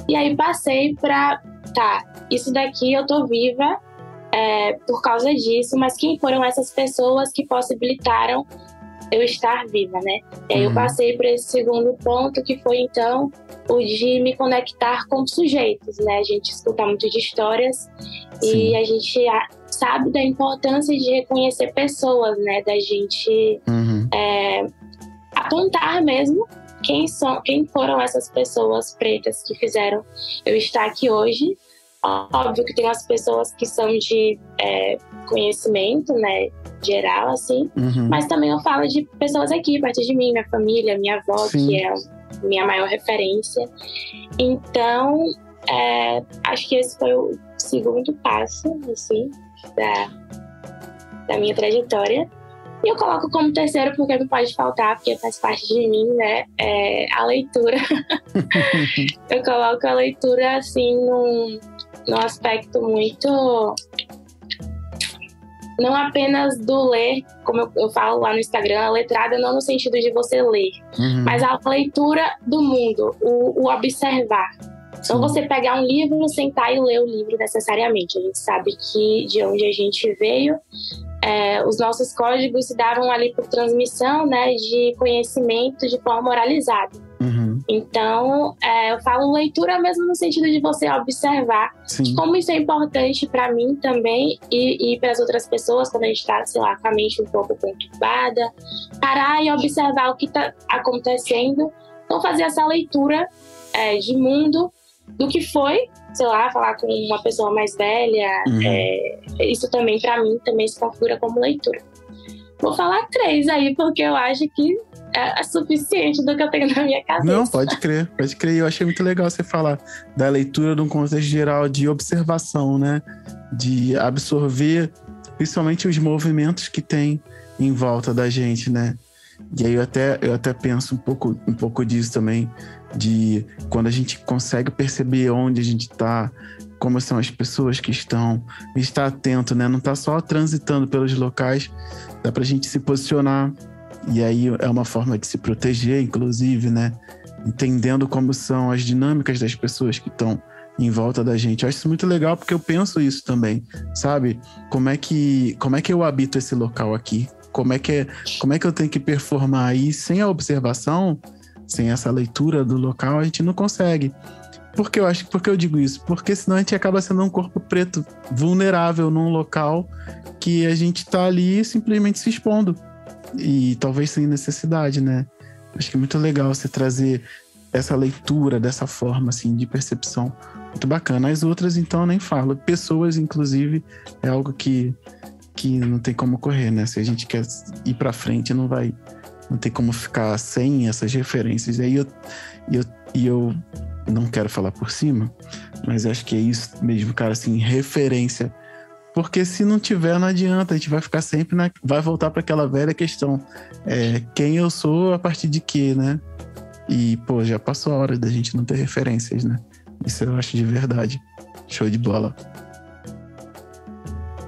E aí passei para, isso daqui eu tô viva por causa disso, mas quem foram essas pessoas que possibilitaram eu estar viva, né? E aí eu passei para esse segundo ponto, que foi então o de me conectar com sujeitos, né? A gente escuta muito de histórias e a gente sabe da importância de reconhecer pessoas, né? Da gente apontar mesmo quem foram essas pessoas pretas que fizeram eu estar aqui hoje. Óbvio que tem as pessoas que são de conhecimento, né, geral, assim, mas também eu falo de pessoas aqui, perto de mim, minha família, minha avó, que é a minha maior referência. Então, acho que esse foi o segundo passo, assim, da minha trajetória. E eu coloco como terceiro, porque não pode faltar, porque faz parte de mim, né? A leitura. Eu coloco a leitura, assim, num aspecto muito... Não apenas do ler, como eu falo lá no Instagram, a letrada não no sentido de você ler, mas a leitura do mundo, o observar. Então, você pegar um livro, sentar e ler o livro necessariamente. A gente sabe que de onde a gente veio... os nossos códigos se davam ali por transmissão, né, de conhecimento de forma oralizada. Então, eu falo leitura mesmo no sentido de você observar como isso é importante para mim também e para as outras pessoas, quando a gente está, sei lá, com a mente um pouco conturbada, parar e observar o que está acontecendo. Então, fazer essa leitura de mundo, do que foi, sei lá, falar com uma pessoa mais velha, isso também, pra mim, também se configura como leitura. Vou falar 3 aí, porque eu acho que é suficiente do que eu tenho na minha cabeça. Não, pode crer. Eu achei muito legal você falar da leitura de um contexto geral de observação, né? De absorver principalmente os movimentos que tem em volta da gente, né? E aí eu até penso um pouco disso também, de quando a gente consegue perceber onde a gente está, como são as pessoas que estão, e estar atento, né? Não tá só transitando pelos locais, dá pra gente se posicionar, e aí é uma forma de se proteger, inclusive, né? Entendendo como são as dinâmicas das pessoas que estão em volta da gente. Eu acho isso muito legal porque eu penso isso também, sabe? Como é que eu habito esse local aqui? Como é que eu tenho que performar aí? Sem a observação, sem essa leitura do local, a gente não consegue. Por que eu digo isso? Porque senão a gente acaba sendo um corpo preto, vulnerável num local que a gente tá ali simplesmente se expondo. E talvez sem necessidade, né? Acho que é muito legal você trazer essa leitura dessa forma, assim, de percepção. Muito bacana. As outras, então, eu nem falo. Pessoas, inclusive, é algo que não tem como correr, né? Se a gente quer ir pra frente, não tem como ficar sem essas referências. Aí eu não quero falar por cima, mas acho que é isso mesmo, cara, assim, referência. Porque se não tiver, não adianta, a gente vai ficar sempre vai voltar para aquela velha questão. Quem eu sou a partir de quê, né? E, pô, já passou a hora da gente não ter referências, né? Isso eu acho de verdade. Show de bola.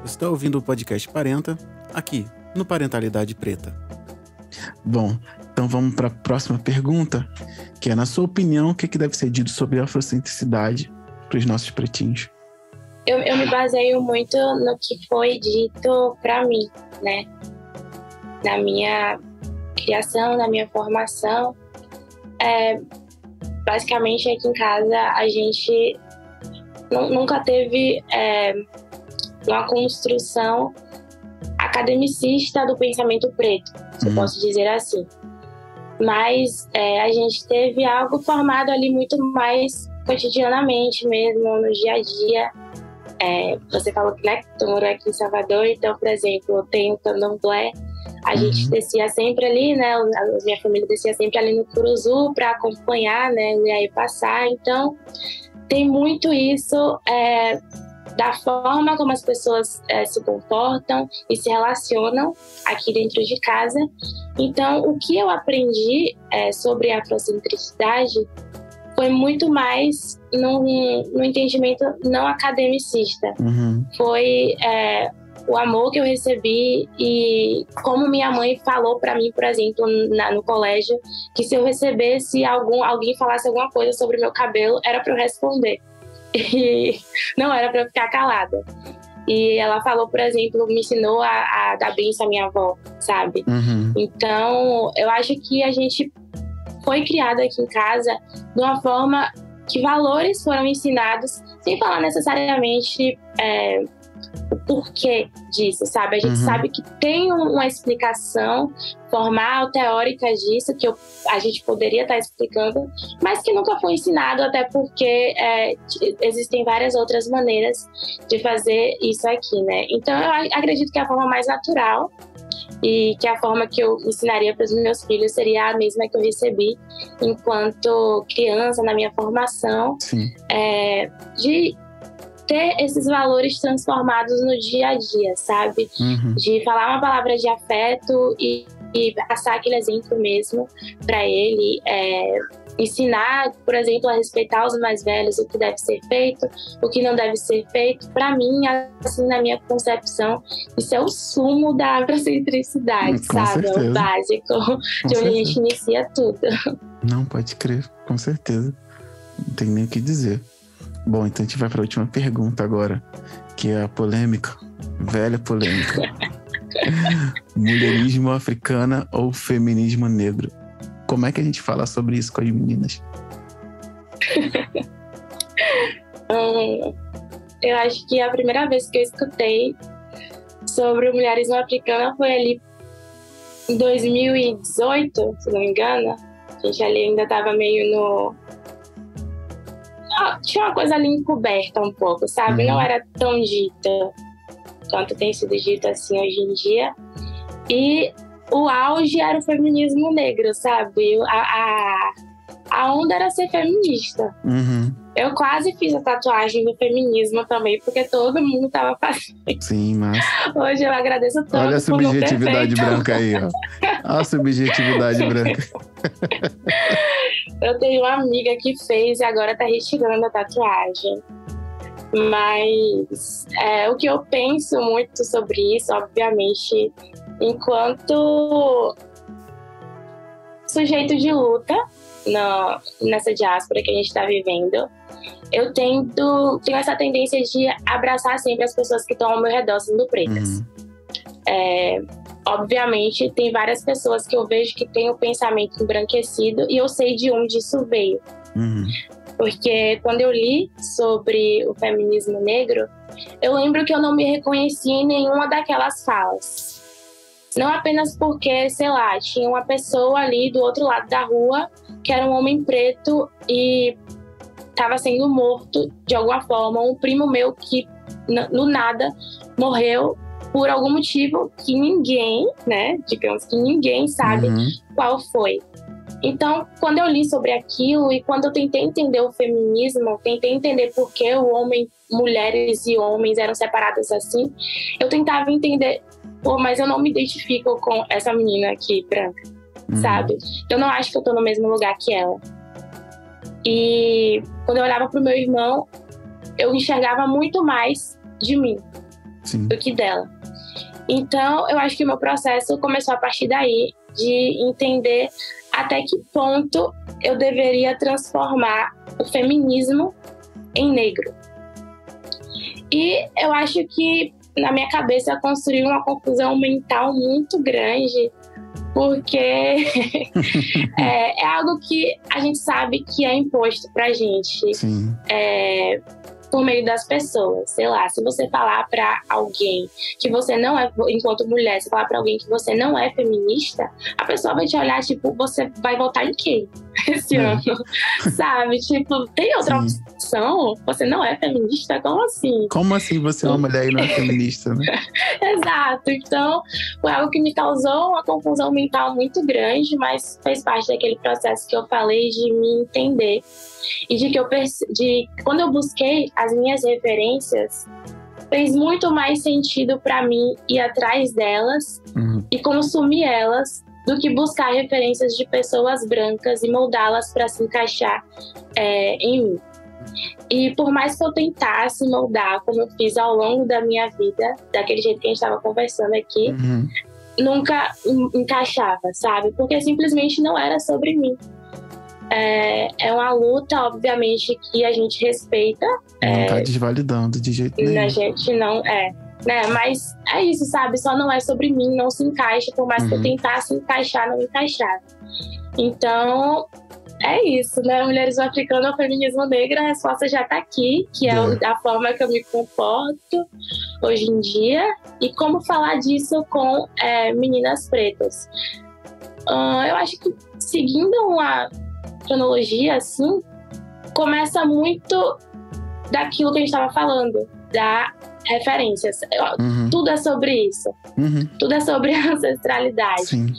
Você está ouvindo o podcast Parenta, aqui, no Parentalidade Preta. Bom, então vamos para a próxima pergunta, que é, na sua opinião, o que deve ser dito sobre a afrocentricidade para os nossos pretinhos? Eu me baseio muito no que foi dito para mim, né? Na minha criação, na minha formação. Basicamente, aqui em casa, a gente nunca teve uma construção academicista do pensamento preto, se eu posso dizer assim. Mas a gente teve algo formado ali muito mais cotidianamente mesmo, no dia a dia. Você falou que, né, tu morou aqui em Salvador, então, por exemplo, tem o candomblé, a gente descia sempre ali, né, a minha família descia sempre ali no Curuzu para acompanhar, né, e aí passar. Então, tem muito isso da forma como as pessoas se comportam e se relacionam aqui dentro de casa. Então, o que eu aprendi sobre a afrocentricidade foi muito mais no entendimento não academicista. Foi o amor que eu recebi e como minha mãe falou para mim, por exemplo, no colégio, que se eu recebesse alguém falasse alguma coisa sobre o meu cabelo, era para eu responder. E não era para eu ficar calada. E ela falou, por exemplo, me ensinou a dar benção à minha avó, sabe? Então, eu acho que a gente foi criado aqui em casa de uma forma que valores foram ensinados, sem falar necessariamente o porquê disso, sabe? A gente sabe que tem uma explicação formal, teórica disso, que a gente poderia estar explicando, mas que nunca foi ensinado, até porque existem várias outras maneiras de fazer isso aqui, né? Então, eu acredito que a forma mais natural e que a forma que eu ensinaria para os meus filhos seria a mesma que eu recebi enquanto criança, na minha formação, de ter esses valores transformados no dia a dia, sabe? De falar uma palavra de afeto e passar aquele exemplo mesmo para ele, ensinar, por exemplo, a respeitar os mais velhos, o que deve ser feito, o que não deve ser feito. Para mim, assim, na minha concepção, isso é o sumo da afrocentricidade, sabe? Certeza. É o básico, de onde a gente inicia tudo. Não, pode crer, com certeza. Não tem nem o que dizer. Bom, então a gente vai para a última pergunta agora, que é a polêmica, velha polêmica. Mulherismo africana ou feminismo negro? Como é que a gente fala sobre isso com as meninas? Eu acho que a primeira vez que eu escutei sobre o mulherismo africano foi ali em 2018, se não me engano. A gente ali ainda estava meio no... Tinha uma coisa ali encoberta um pouco, sabe? Não era tão dita quanto tem sido dito assim hoje em dia. E o auge era o feminismo negro, sabe? A onda era ser feminista. Uhum. Eu quase fiz a tatuagem do feminismo também, porque todo mundo tava fazendo. Sim, mas... Hoje eu agradeço tanto. Olha a subjetividade branca aí, ó. Olha a subjetividade branca. Eu tenho uma amiga que fez e agora tá retirando a tatuagem. Mas o que eu penso muito sobre isso, obviamente, enquanto sujeito de luta nessa diáspora que a gente está vivendo, eu tenho essa tendência de abraçar sempre as pessoas que estão ao meu redor sendo pretas. Obviamente, tem várias pessoas que eu vejo que têm o pensamento embranquecido e eu sei de onde isso veio. Porque quando eu li sobre o feminismo negro, eu lembro que eu não me reconheci em nenhuma daquelas falas. Não apenas porque, sei lá, tinha uma pessoa ali do outro lado da rua que era um homem preto e estava sendo morto de alguma forma. Um primo meu que, no nada, morreu por algum motivo que ninguém, né, digamos que ninguém sabe qual foi. Então, quando eu li sobre aquilo e quando eu tentei entender o feminismo, tentei entender por que o homem, mulheres e homens eram separados assim, eu tentava entender, mas eu não me identifico com essa menina aqui, branca, sabe? Eu não acho que eu tô no mesmo lugar que ela. E quando eu olhava pro meu irmão, eu enxergava muito mais de mim do que dela. Então, eu acho que o meu processo começou a partir daí, de entender até que ponto eu deveria transformar o feminismo em negro. E eu acho que, na minha cabeça, eu construí uma confusão mental muito grande, porque é algo que a gente sabe que é imposto pra gente. Por meio das pessoas, sei lá, se você falar pra alguém que você não é, enquanto mulher, se falar pra alguém que você não é feminista, a pessoa vai te olhar, tipo, você vai votar em quem esse ano? Sabe? Tipo, tem outra opção? Você não é feminista? Como assim? Como assim você é uma mulher e não é feminista, né? Exato. Então, foi algo que me causou uma confusão mental muito grande, mas fez parte daquele processo que eu falei de me entender. E quando eu busquei as minhas referências, fez muito mais sentido para mim ir atrás delas e consumir elas do que buscar referências de pessoas brancas e moldá-las para se encaixar em mim. E por mais que eu tentasse moldar, como eu fiz ao longo da minha vida, daquele jeito que a gente estava conversando aqui, nunca encaixava, sabe? Porque simplesmente não era sobre mim. É uma luta, obviamente, que a gente respeita. Não tá desvalidando de jeito nenhum. A gente não né? Mas é isso, sabe? Só não é sobre mim, não se encaixa. Por mais que eu tentasse encaixar, não encaixava. Então, é isso, né? Mulheres Africanas, o feminismo negro, a resposta já tá aqui, que é a forma que eu me comporto hoje em dia. E como falar disso com meninas pretas. Eu acho que, seguindo uma cronologia, assim, começa muito daquilo que a gente estava falando, da referências. Tudo é sobre isso. Tudo é sobre ancestralidade.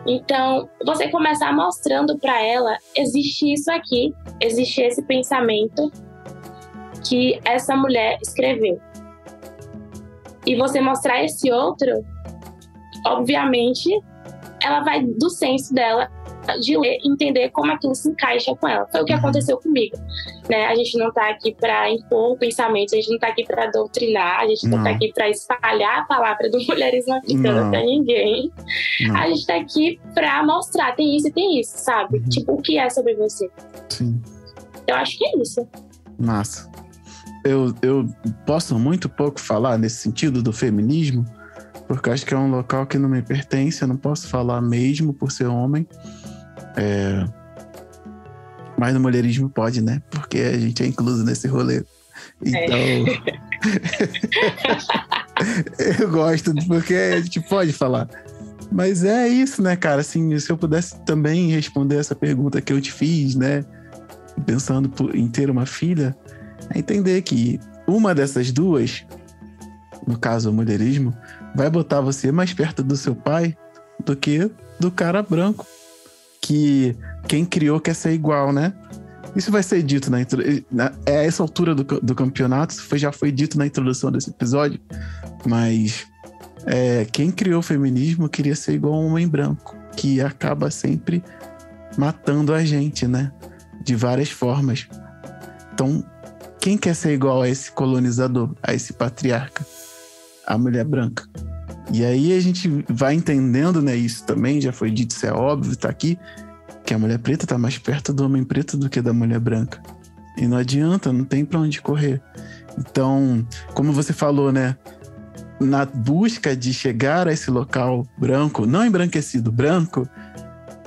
Então, você começar mostrando para ela, existe isso aqui, existe esse pensamento que essa mulher escreveu. E você mostrar esse outro, obviamente, ela vai do senso dela de ler e entender como aquilo se encaixa com ela. Foi o que aconteceu comigo, né? A gente não tá aqui para impor pensamentos, a gente não tá aqui para doutrinar, a gente não tá aqui para espalhar a palavra do mulherismo africano para ninguém. A gente tá aqui para mostrar, tem isso e tem isso, sabe? Tipo, o que é sobre você. Eu acho que é isso. Massa. Eu posso muito pouco falar nesse sentido do feminismo, porque eu acho que é um local que não me pertence, eu não posso falar mesmo por ser homem. Mas no mulherismo pode, né? Porque a gente é incluso nesse rolê. Então, eu gosto, porque a gente pode falar. Mas é isso, né, cara? Assim, se eu pudesse também responder essa pergunta que eu te fiz, né? Pensando em ter uma filha, é entender que uma dessas duas, no caso o mulherismo, vai botar você mais perto do seu pai do que do cara branco, que quem criou quer ser igual, né? Isso vai ser dito a essa altura do campeonato, já foi dito na introdução desse episódio, mas quem criou o feminismo queria ser igual a um homem branco, que acaba sempre matando a gente, né? De várias formas. Então, quem quer ser igual a esse colonizador, a esse patriarca? A mulher branca. E aí a gente vai entendendo, né? Isso também já foi dito, isso é óbvio, tá aqui, que a mulher preta tá mais perto do homem preto do que da mulher branca. E não adianta, não tem pra onde correr. Então, como você falou, né? Na busca de chegar a esse local branco, não embranquecido, branco,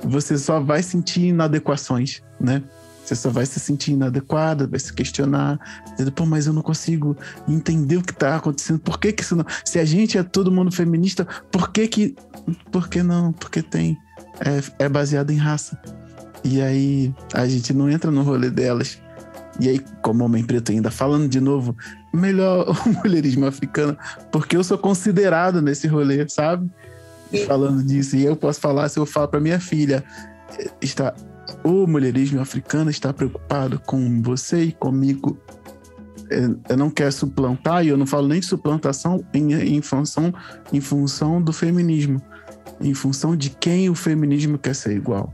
você só vai sentir inadequações, né? Você só vai se sentir inadequada, vai se questionar, dizendo, pô, mas eu não consigo entender o que tá acontecendo, por que isso não... Se a gente é todo mundo feminista, por que não? Porque é baseado em raça. E aí a gente não entra no rolê delas. E aí, como homem preto ainda, falando de novo, melhor o mulherismo africano, porque eu sou considerado nesse rolê, sabe? Falando disso, e eu posso falar, se eu falo pra minha filha, o mulherismo africano está preocupado com você e comigo. Eu não quero suplantar, e eu não falo nem de suplantação em função do feminismo, em função de quem o feminismo quer ser igual.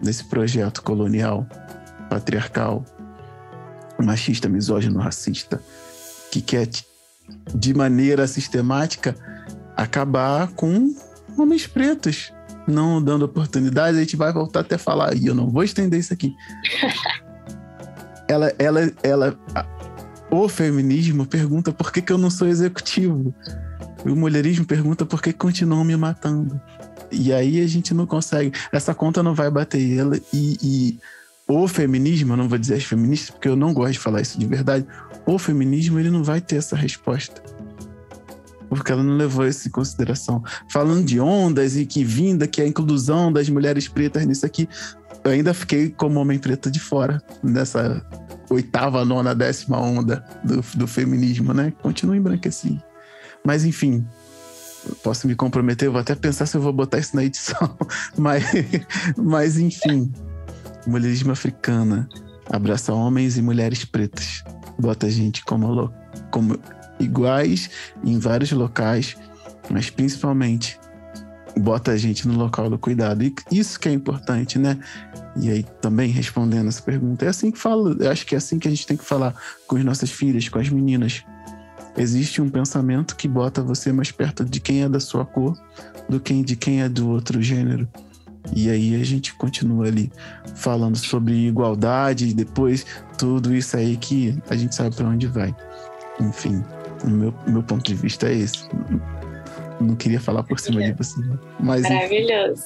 Nesse projeto colonial, patriarcal, machista, misógino, racista, que quer, de maneira sistemática, acabar com homens pretos, não dando oportunidade. A gente vai voltar até falar, e eu não vou estender isso aqui. O feminismo pergunta por que eu não sou executivo. O mulherismo pergunta por que continuam me matando. E aí a gente não consegue, essa conta não vai bater. E o feminismo, eu não vou dizer as feministas, porque eu não gosto de falar isso de verdade, o feminismo ele não vai ter essa resposta. Porque ela não levou isso em consideração. Falando de ondas e que a inclusão das mulheres pretas nisso aqui, eu ainda fiquei como homem preto de fora, nessa 8ª, 9ª, 10ª onda do feminismo, né? Continua embranquecido. Mas, enfim, posso me comprometer, eu vou até pensar se eu vou botar isso na edição. Mas enfim, mulherismo africana abraça homens e mulheres pretas. Bota a gente como iguais em vários locais, mas principalmente bota a gente no local do cuidado. E isso que é importante, né? E aí, também respondendo essa pergunta, é assim que falo, eu acho que é assim que a gente tem que falar com as nossas filhas, com as meninas. Existe um pensamento que bota você mais perto de quem é da sua cor do que de quem é do outro gênero. E aí a gente continua ali falando sobre igualdade e depois tudo isso aí que a gente sabe para onde vai. Enfim, o meu ponto de vista é esse. Não queria falar por cima de você, mas... Maravilhoso.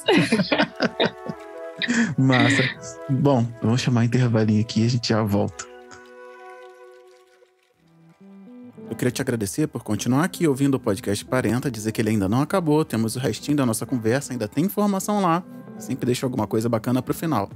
Massa. Bom, vamos chamar intervalinho aqui e a gente já volta. Eu queria te agradecer por continuar aqui ouvindo o podcast Parenta, dizer que ele ainda não acabou, temos o restinho da nossa conversa, ainda tem informação lá, sempre deixo alguma coisa bacana pro final.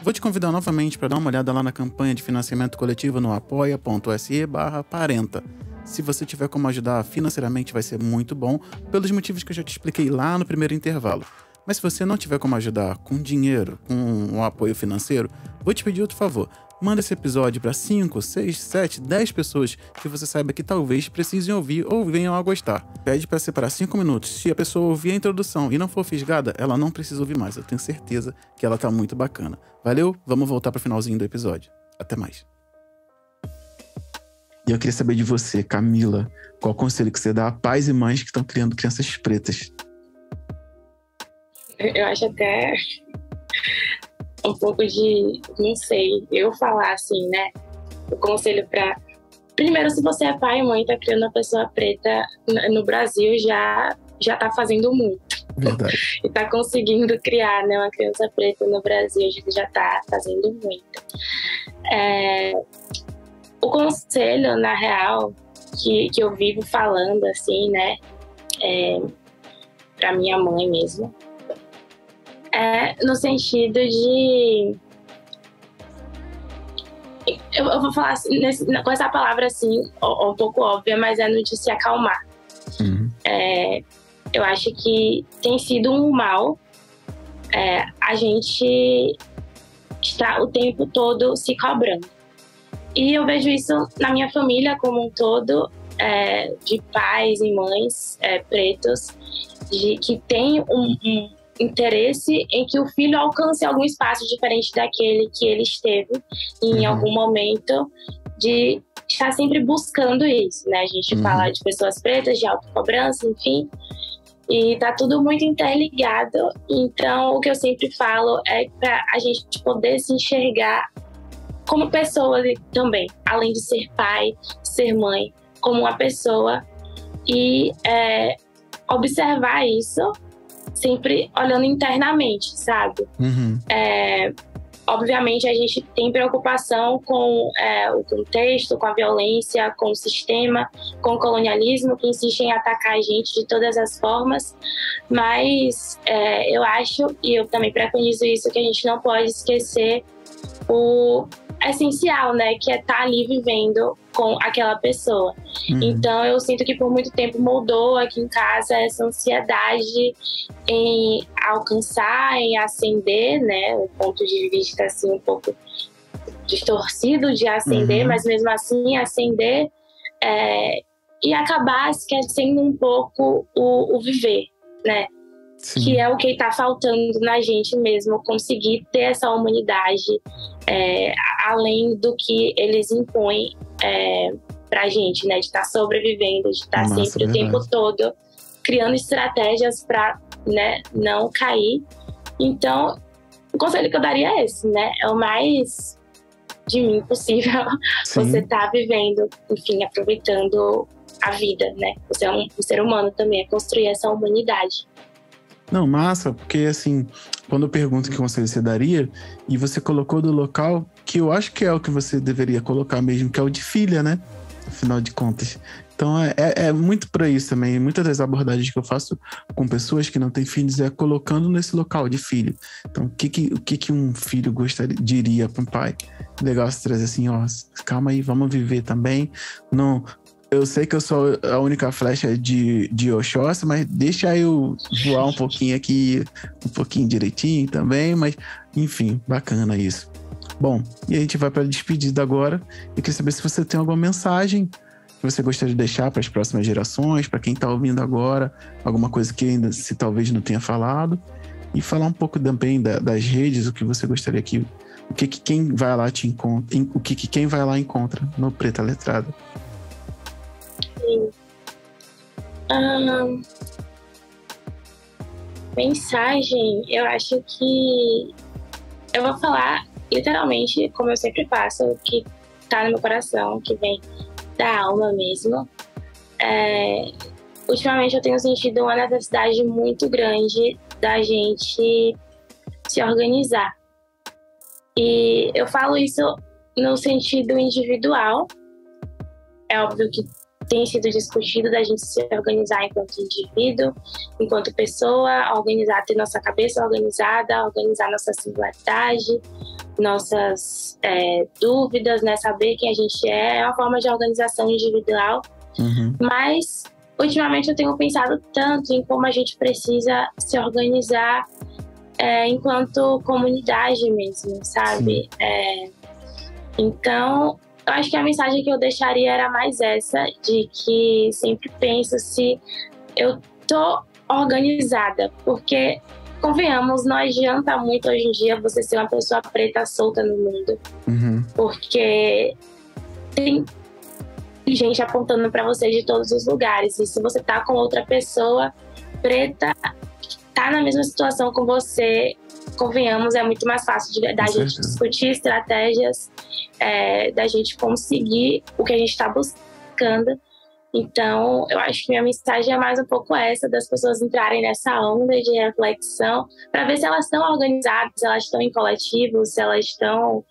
Vou te convidar novamente para dar uma olhada lá na campanha de financiamento coletivo no apoia.se/Parenta. Se você tiver como ajudar financeiramente vai ser muito bom, pelos motivos que eu já te expliquei lá no primeiro intervalo. Mas se você não tiver como ajudar com dinheiro, com um apoio financeiro, vou te pedir outro favor. Manda esse episódio para 5, 6, 7, 10 pessoas que você saiba que talvez precisem ouvir ou venham a gostar. Pede para separar 5 minutos. Se a pessoa ouvir a introdução e não for fisgada, ela não precisa ouvir mais. Eu tenho certeza que ela tá muito bacana. Valeu? Vamos voltar para o finalzinho do episódio. Até mais. E eu queria saber de você, Camila, qual conselho que você dá a pais e mães que estão criando crianças pretas? Eu acho até um pouco de, não sei, eu falar assim, né? O conselho para... Primeiro, se você é pai e mãe, tá criando uma pessoa preta no Brasil, já tá fazendo muito. Verdade. E tá conseguindo criar, né, uma criança preta no Brasil, já tá fazendo muito. O conselho, na real, que eu vivo falando, assim, né, pra minha mãe mesmo, no sentido de... Eu vou falar assim, com essa palavra assim, um pouco óbvia, mas é no de se acalmar. Uhum. eu acho que tem sido um mal a gente estar o tempo todo se cobrando. E eu vejo isso na minha família como um todo, de pais e mães pretos, que tem um interesse em que o filho alcance algum espaço diferente daquele que ele esteve em algum momento, de estar sempre buscando isso, né? A gente fala de pessoas pretas, de autocobrança, enfim, e tá tudo muito interligado. Então, o que eu sempre falo é para a gente poder se enxergar como pessoa também, além de ser pai, ser mãe, como uma pessoa, e observar isso sempre olhando internamente, sabe? Obviamente, a gente tem preocupação com o contexto, com a violência, com o sistema, com o colonialismo, que insiste em atacar a gente de todas as formas, mas eu acho, e eu também preconizo isso, que a gente não pode esquecer o essencial, né, que é estar ali vivendo com aquela pessoa. Então eu sinto que por muito tempo moldou aqui em casa essa ansiedade em alcançar, em ascender, né, um ponto de vista assim um pouco distorcido de ascender, mas mesmo assim ascender e acabar esquecendo um pouco o viver, né? Sim. Que é o que está faltando na gente mesmo, conseguir ter essa humanidade além do que eles impõem pra gente, né? De estar sobrevivendo, de estar sempre o tempo todo criando estratégias para, né, não cair. Então, o conselho que eu daria é esse, né? É o mais de mim possível. Sim. Você tá vivendo, enfim, aproveitando a vida, né? Você é um ser humano também, é construir essa humanidade. Não, massa, porque assim, quando eu pergunto que conselho você daria, e você colocou do local, que eu acho que é o que você deveria colocar mesmo, que é o de filha, né? Afinal de contas. Então é muito para isso também. Muitas das abordagens que eu faço com pessoas que não têm filhos é colocando nesse local de filho. Então, o que um filho diria para um pai? Legal você trazer assim, ó, calma aí, vamos viver também. Não... Eu sei que eu sou a única flecha de Oxóssi, mas deixa eu voar um pouquinho aqui, um pouquinho direitinho também, mas enfim, bacana isso. Bom, e a gente vai para a despedida agora. Eu queria saber se você tem alguma mensagem que você gostaria de deixar para as próximas gerações, para quem está ouvindo agora, alguma coisa que ainda se talvez não tenha falado, e falar um pouco também das redes, o que você gostaria que quem vai lá te encontra, o que quem vai lá encontra no Preta Letrada. Mensagem, eu acho que eu vou falar literalmente, como eu sempre faço, o que tá no meu coração, que vem da alma mesmo. Ultimamente eu tenho sentido uma necessidade muito grande da gente se organizar. E eu falo isso no sentido individual. É óbvio que tem sido discutido da gente se organizar enquanto indivíduo, enquanto pessoa, organizar, ter nossa cabeça organizada, organizar nossa singularidade, nossas dúvidas, né? Saber quem a gente é uma forma de organização individual. Mas, ultimamente, eu tenho pensado tanto em como a gente precisa se organizar enquanto comunidade mesmo, sabe? Então, eu acho que a mensagem que eu deixaria era mais essa, de que sempre penso se eu tô organizada, porque, convenhamos, não adianta muito hoje em dia você ser uma pessoa preta solta no mundo, porque tem gente apontando para você de todos os lugares, e se você tá com outra pessoa preta, tá na mesma situação com você, convenhamos, é muito mais fácil da gente discutir estratégias, da gente conseguir o que a gente está buscando. Então, eu acho que minha mensagem é mais um pouco essa, das pessoas entrarem nessa onda de reflexão para ver se elas estão organizadas, se elas estão em coletivo, se elas estão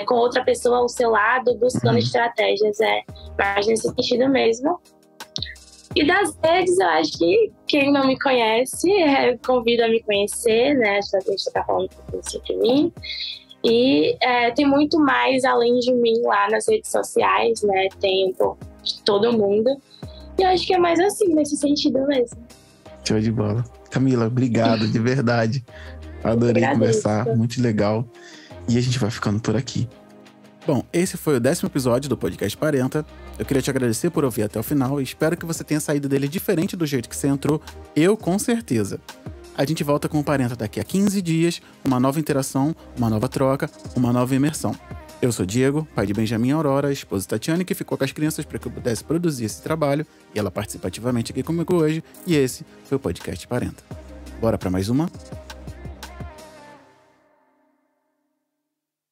com outra pessoa ao seu lado, buscando estratégias. Mais nesse sentido mesmo. E das redes, eu acho que quem não me conhece, convido a me conhecer, né? A gente está falando um pouquinho sobre mim. E tem muito mais além de mim lá nas redes sociais, né? Tem um pouco de todo mundo. E eu acho que é mais assim, nesse sentido mesmo. Show de bola. Camila, obrigado, de verdade. Adorei conversar, muito legal. E a gente vai ficando por aqui. Bom, esse foi o 10º episódio do Podcast Parenta. Eu queria te agradecer por ouvir até o final e espero que você tenha saído dele diferente do jeito que você entrou. Eu, com certeza. A gente volta com o Parenta daqui a 15 dias, uma nova interação, uma nova troca, uma nova imersão. Eu sou Diego, pai de Benjamin e Aurora, esposa Tatiane, que ficou com as crianças para que eu pudesse produzir esse trabalho, e ela participa ativamente aqui comigo hoje, e esse foi o Podcast Parenta. Bora para mais uma?